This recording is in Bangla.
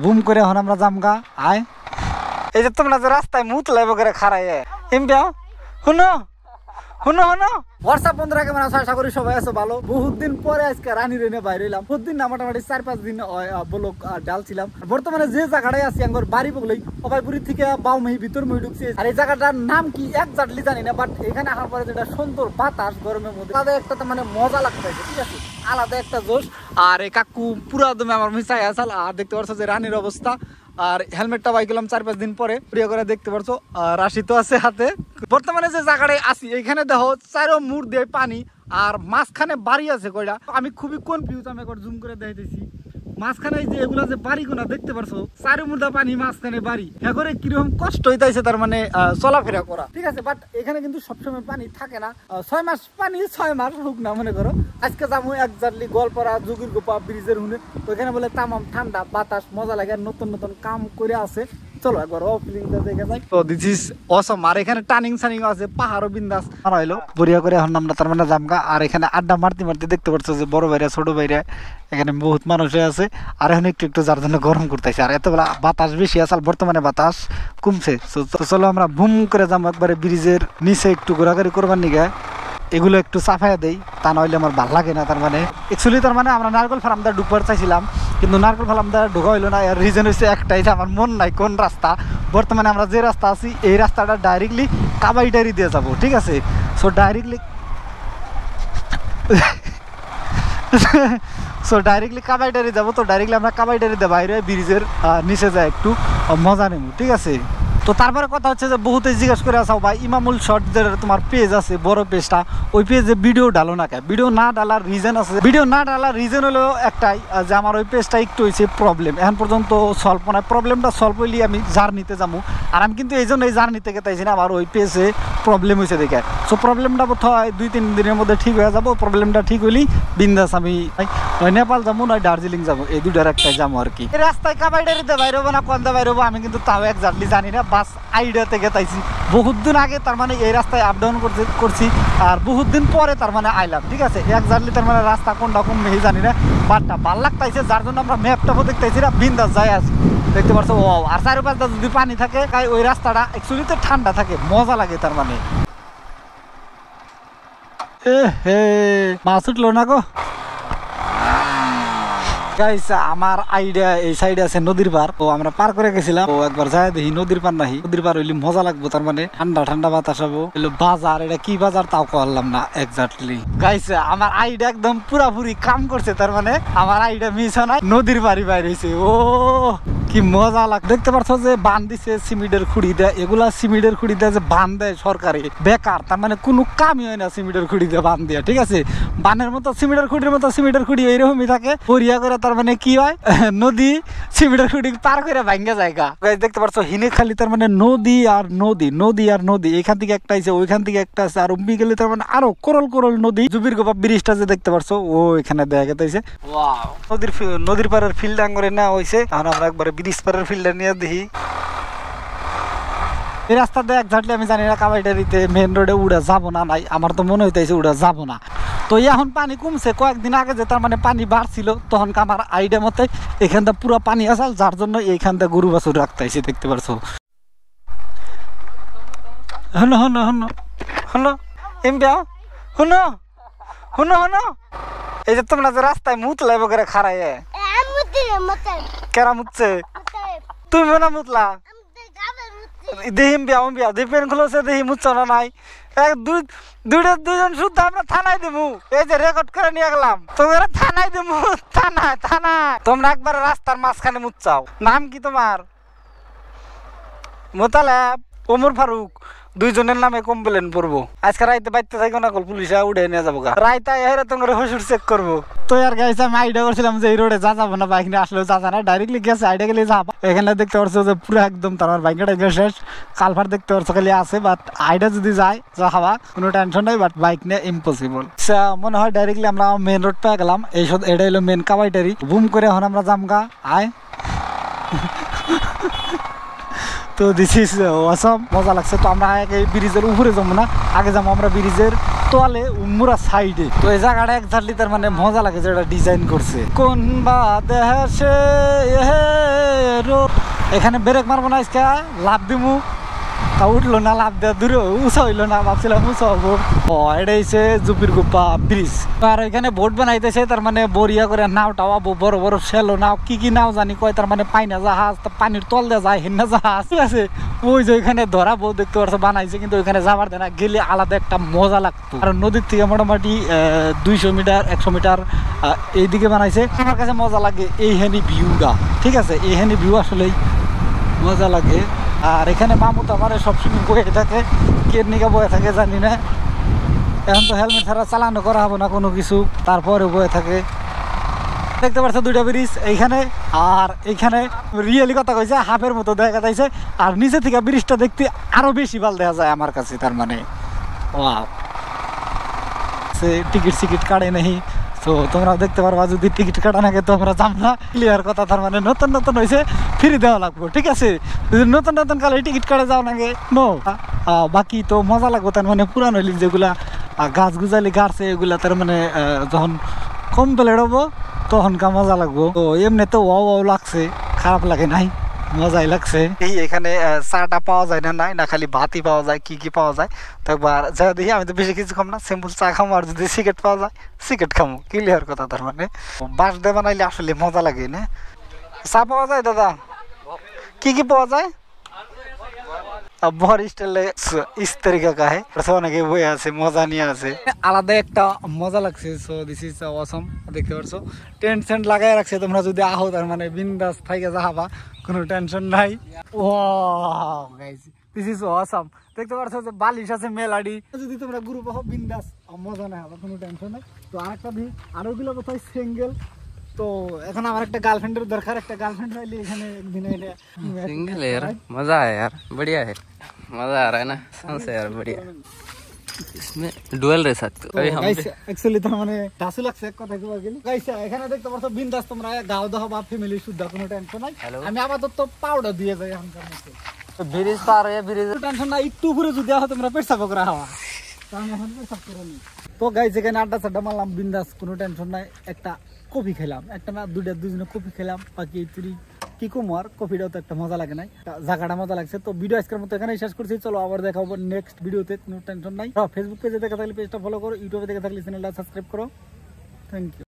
বুম করে এখন আমরা জামগা আয় এই যে তোমরা যে রাস্তায় মুত লাইব করে খারাই এমবিয়া শুনো শুনো শুনো হোয়াটসঅ্যাপ বন্ধুরা কেমন আছো আশা করি সবাই আছো ভালো বহুত দিন পরে আজকে রানী রেনে বাইরে এলাম প্রতিদিন না মোটামুটি 4-5 দিন ব্লগ ডালছিলাম বর্তমানে যে জায়গাটায় আছি আমার বাড়ি বগলেই অবাইপুরি থেকে বাউমহি ভিতর মই ঢুকছি আর এই জায়গাটার নাম কি একজাক্টলি জানি না বাট এখানে আসার পরে যেটা সুন্দর বাতাস গরমের মধ্যে আলাদা একটা মানে মজা লাগতেছে ঠিক আছে আলাদা একটা জোশ আর এই কাকু পুরা দমে আমার মিশাই আসাল আর দেখতে পাচ্ছ যে রানীর অবস্থা আর হেলমেটটা বাই গেলাম 4-5 দিন পরে প্রিয় করে দেখতে পারছো রাশি তো আছে হাতে বর্তমানে যে জায়গাটায় আছি এখানে দেখো চারো মুড় দিয়ে পানি আর মাঝখানে বাড়ি আছে কয়টা আমি খুবই কনফিউজ আমি একবার জুম করে দেখাইতেছি মাঝখানে যে এগুলা যে বাড়িগুলা দেখতে পারছো চারো মুড়া পানি মাঝখানে বাড়ি এখানে কিরকম কষ্ট হইতাছে তার মানে চলাফেরা করা ঠিক আছে বাট এখানে কিন্তু সবসময় পানি থাকে না 6 মাস পানি 6 মাস হোক না মনে করো আজকে যাবো একজাটলি গোয়ালপাড়া যোগীর গোপা ব্রিজের হুনে ওইখানে বলে তামাম ঠান্ডা বাতাস মজা লাগে নতুন নতুন কাম করে আছে চলো একবার ফিলিংটা দেখে যাই তো দিস ইজ অসম আর এখানে টার্নিং সানিং আছে পাহাড়ও বিন্দাস আর হইলো বড়িয়া করে এখন আমরা তার মানে জামগা আর এখানে আড্ডা মারতে মারতে দেখতে পাচ্ছ যে বড় ভাইরা ছোট ভাইরা এখানে বহুত মানুষ আছে আর এখন একটু একটু যার জন্য গরম করতেছে আর এতবেলা বাতাস বেশি আছে বর্তমানে বাতাস কমছে চলো আমরা বুম করে যাবো একবারে ব্রিজের নিচে একটু ঘোরাঘুরি করবার নিগে এগুলো একটু সাফাইয়া দেই তা নইলে আমার ভালো লাগে না তার মানে অ্যাকচুয়ালি তার মানে আমরা নারকেল ফার্মটা ঢুকবার চাইছিলাম কিন্তু নারকেল ফার্মটা ঢোকা হইলো না এর রিজন হচ্ছে একটাই যে আমার মন নাই কোন রাস্তা বর্তমানে আমরা যে রাস্তা আছি এই রাস্তাটা ডাইরেক্টলি কাবাইটারি দিয়ে যাবো ঠিক আছে ডাইরেক্টলি কাবাইটারি যাবো তো ডাইরেক্টলি আমরা কাবাইটারিতে বাইরে ব্রিজের নিচে যাই একটু মজা নেব ঠিক আছে তো তারপরে কথা হচ্ছে যে বহুতে জিজ্ঞাসা করে আসাও ভাই ইমামুল শর্ট যে তোমার পেজ আছে বড় পেজটা ওই পেজে ভিডিও ডালো না কে ভিডিও না ডালার রিজন আছে ভিডিও না ডালার রিজন হলো একটাই যে আমার ওই পেজটা একটু হয়েছে প্রবলেম এখন পর্যন্ত সলভ নয় প্রবলেমটা সলভ হইলে আমি জার্নিতে যাবো আর আমি কিন্তু এই জন্য এই জার্নিতে গেতাইছি না আমার ওই পেজে প্রবলেম হয়েছে দেখে সো প্রবলেমটা বোধহয় 2-3 দিনের মধ্যে ঠিক হয়ে যাবো প্রবলেমটা ঠিক হইলেই বিন্দাস আমি নয় নেপাল যাবো নয় দার্জিলিং যাবো এই দুটার একটাই যাবো আর কি রাস্তায় কাবাইডারিতে বাইরবো না কোনটা বাইরবো আমি কিন্তু তাও একজাক্টলি জানি না বাস আইডিয়াতে গেতাইছি বহুত দিন আগে তার মানে এই রাস্তায় আপ ডাউন করছি আর বহুত দিন পরে তার মানে আইলাম ঠিক আছে একজাক্টলি তার মানে রাস্তা কোনটা কোন মেয়ে জানি না বাটটা ভাল লাগতাইছে যার জন্য আমরা ম্যাপটাও দেখতেছি না বিন্দাস যাই আছি দেখতে পারছো ও আর চারিপাশটা যদি পানি থাকে ওই রাস্তাটা অ্যাকচুয়ালি তো ঠান্ডা থাকে মজা লাগে তার মানে মাছ উঠলো না গো গাইস আমার আইডিয়া এই সাইডে আছে নদীর পার তো আমরা পার করে গেছিলাম তো একবার যাই দেখি নদীর পার নাহি নদীর পার হইলে মজা লাগবো তার মানে ঠান্ডা ঠান্ডা বাতাস হবো বাজার এটা কি বাজার তাও করলাম না একজাক্টলি গাইস আমার আইডিয়া একদম পুরাপুরি কাম করছে তার মানে আমার আইডিয়া মিস হয় না নদীর পারি বাইরে হয়েছে ও কি মজা লাগ দেখতে পাচ্ছ যে বান দিছে সিমেন্টের খুঁড়ি দেয় এগুলা সিমেন্টের খুঁড়ি দেয় যে বান দেয় সরকারি বেকার তার মানে কোনো কামই হয় না সিমেন্টের খুঁড়ি দিয়ে বান দেয়া ঠিক আছে বানের মতো সিমেন্টের খুঁড়ির মতো সিমেন্টের খুঁড়ি এইরকমই থাকে পরিয়া করে তার মানে কি হয় নদী সিমেন্টের খুঁড়ি পার করে ভাঙ্গা জায়গা দেখতে পাচ্ছ হিনে খালি তার মানে নদী আর নদী নদী আর নদী এখান থেকে একটা আছে ওইখান থেকে একটা আছে আর উম্বি গেলে তার মানে আরো করল করল নদী জুবির গোপা ব্রিজটা যে দেখতে পাচ্ছ ও এখানে দেখা গেছে নদীর পাড়ের ফিল্ড আঙ্গরে না হয়েছে আর আমরা একবারে ব্রিজ পাড়ের ফিল্ডে নিয়ে দেখি এই রাস্তা দিয়ে একজাক্টলি আমি জানি না কাবাইটারিতে মেন রোডে উড়া যাবো না নাই আমার তো মনে হইতেছে উড়া যাবো না তো এখন পানি কমছে কয়েকদিন আগে যে তার মানে পানি বাড়ছিল তখন আমার আইডিয়া মতে এখানটা পুরো পানি আসাল যার জন্য এইখানটা গরু বাছুর রাখতেছি দেখতে পারছো হনো হনো হনো হনো এমবিয়া হনো হনো হনো এই যে তোমরা যে রাস্তায় মুত লাইব করে খারাই কেরা মুতছে তুমি মনে মুতলা দেহিম বিয়া বিয়া দেহেন খুলছে দেহি মুচ্ছ না নাই দুজন শুদ্ধ আমরা থানায় দেবো এই যে রেকর্ড করে নিয়ে গেলাম তোমরা থানায় দেবো থানায় তোমরা একবার রাস্তার মাঝখানে মুচ্ছাও নাম কি তোমার মোতালেব ওমর ফারুক দুইজনের নামে কমপ্লেন করবো আজকে রাইতে বাইতে থাকো না পুলিশে উঠে নিয়ে যাবো রাইতে হেরে তোমার হসুর চেক করবো তো আর গাইছে আমি আইডিয়া করছিলাম যে এই রোডে যা যাবো না বাইক নিয়ে আসলেও যা না ডাইরেক্টলি গেছে আইডিয়া গেলে যাবো এখানে দেখতে পারছো যে পুরো একদম তোমার বাইকটা শেষ কালভার দেখতে পারছো খালি আছে বাট আইডিয়া যদি যায় যা খাওয়া কোনো টেনশন নাই বাট বাইক নিয়ে ইম্পসিবল মনে হয় ডাইরেক্টলি আমরা মেন রোড পেয়ে গেলাম এই এটা হলো মেন কাবাইটারি বুম করে এখন আমরা জামগা আয় তো দিস ইজ অসম মজা লাগছে তো আমরা ব্রিজের উপরে যাবো না আগে যাবো আমরা ব্রিজের তোয়ালে উমরা সাইডে। তো এই জায়গাটা একজাক্টলি তার মানে মজা লাগে যেটা ডিজাইন করছে। কোন বা দেশে এখানে ব্রেক মারবো না, আজকে লাভ দিমু, তা উঠলো না, লাভ দেওয়া দূরে উঁচা হইলো না, ভাবছিলাম উঁচা হবো। এটা হচ্ছে জুপির গুপ্পা ব্রিজ। আর এখানে বোট বানাইতেছে, তার মানে বরিয়া করে নাও টাওয়াবো, বড় বড় সেলো নাও, কি কি নাও জানি কয়, তার মানে পাইনা জাহাজ, পানির তল দিয়ে যায় হেন্না জাহাজ, ঠিক আছে। ওই যে ওইখানে ধরাবো দেখতে পারছো বানাইছে, কিন্তু ওইখানে যাবার দেয় না, গেলে আলাদা একটা মজা লাগতো। আর নদীর থেকে মোটামুটি 200 মিটার 100 মিটার এইদিকে বানাইছে। আমার কাছে মজা লাগে এই হেনি ভিউটা, ঠিক আছে। এই হেনি ভিউ আসলেই মজা লাগে। আর এখানে মামুত আমার সবসময় বয়ে থাকে, কেরনিকা বয়ে থাকে জানি না। এখন তো হেলমেট ছাড়া চালানো করা হবে না কোনো কিছু, তারপরে বয়ে থাকে। দেখতে পাচ্ছ দুইটা ব্রিজ এইখানে, আর এইখানে রিয়েলি কথা কইছে হাফের মতো দেখা যাইছে। আর নিচে থেকে ব্রিজটা দেখতে আরো বেশি ভালো দেখা যায় আমার কাছে, তার মানে ওয়াও। সে টিকিট সিকিট কাটে নেই, তো তোমরা দেখতে পারবা। যদি টিকিট কাটা নাকি তোমরা যাম না, ক্লিয়ার কথা। তার মানে নতুন নতুন হয়েছে, ফ্রি দেওয়া লাগবো, ঠিক আছে। যদি নতুন নতুন কালে টিকিট কাটে যাও নাকি নো, বাকি তো মজা লাগবো। তার মানে পুরান হইলি যেগুলা গাছ গুজালি গাড়ছে, এগুলা তার মানে যখন কমপ্লিট হবো তখন কা মজা লাগবো। তো এমনি তো ওয়াও ওয়াও লাগছে, খারাপ লাগে নাই, মজাই লাগছে। এই এখানে চাটা পাওয়া যায় না, নাই না খালি ভাতই পাওয়া যায়, কি কি পাওয়া যায় তো একবার যা দেখি। আমি তো বেশি কিছু খাম না, সিম্পল চা খামো, আর যদি সিগারেট পাওয়া যায় সিগারেট খামো, ক্লিয়ার কথা। তার মানে বাঁশ দিয়ে বানাইলে আসলে মজা লাগে না। চা পাওয়া যায় দাদা? কি কি পাওয়া যায়? বর স্টাইলে ইস্তারি কাকা হে, অনেকে বই আছে, মজা নিয়ে আছে, আলাদা একটা মজা লাগছে। সো দিস ইজ অসম। দেখতে পারছো টেন্ট সেন্ট লাগাই রাখছে, তোমরা যদি আহো তার মানে বিন্দাস থাইকে যাবা, কোনো টেনশন নাই। ওয়াও গাইস, দিস ইজ অসম। দেখতে পারছো যে বালিশ আছে, মেলাডি, যদি তোমরা গ্রুপ আহো বিন্দাস মজা নাই, আবার কোনো টেনশন নাই। তো আরেকটা দিই, আর ওইগুলো কোথায় সিঙ্গেল। তো এখন আমার একটা গার্লফ্রেন্ডের দরকার, একটা গার্লফ্রেন্ড পাইলে এখানে একদিন এনে सिंगल है यार, मजा आया यार, बढ़िया है, मजा आ रहा है ना से यार, बढ़िया। इसमें डुएल रह सकते हो हम एक्चुअली तो মানে দাসু লাগছে এক কথা কইবা গেলি। গাইস এখানে দেখতে পারছো বিন্দাস, তোমরা গাও দাও বা ফ্যামিলি শুদ্ধ, কোনো টেনশন নাই। আমি আপাতত পাউডার দিয়ে যাই এখনকার মতো। তো ব্রিজ পার হয়ে ব্রিজ টেনশন নাই, একটু উপরে যদি আহো তোমরা পেছাব করে হাওয়া, আমি এখন পেছাব করে নি। তো গাইস এখানে আড্ডা সাড্ডা মারলাম বিন্দাস, কোনো টেনশন নাই। একটা কফি খেলাম, একটা না দুজনে কফি খেলাম, বাকি তুই কি কম। আর কফিটাও তো একটা মজা লাগে নাই, জায়গাটা মজা লাগছে। তো ভিডিও আজকের মতো এখানেই শেষ করছি। চলো আবার দেখা হবে নেক্সট ভিডিওতে, কোনো টেনশন নাই। ফেসবুক পেজে দেখা থাকলে পেজটা ফলো করো, ইউটিউবে দেখে থাকলে চ্যানেলটা সাবস্ক্রাইব করো। Thank you.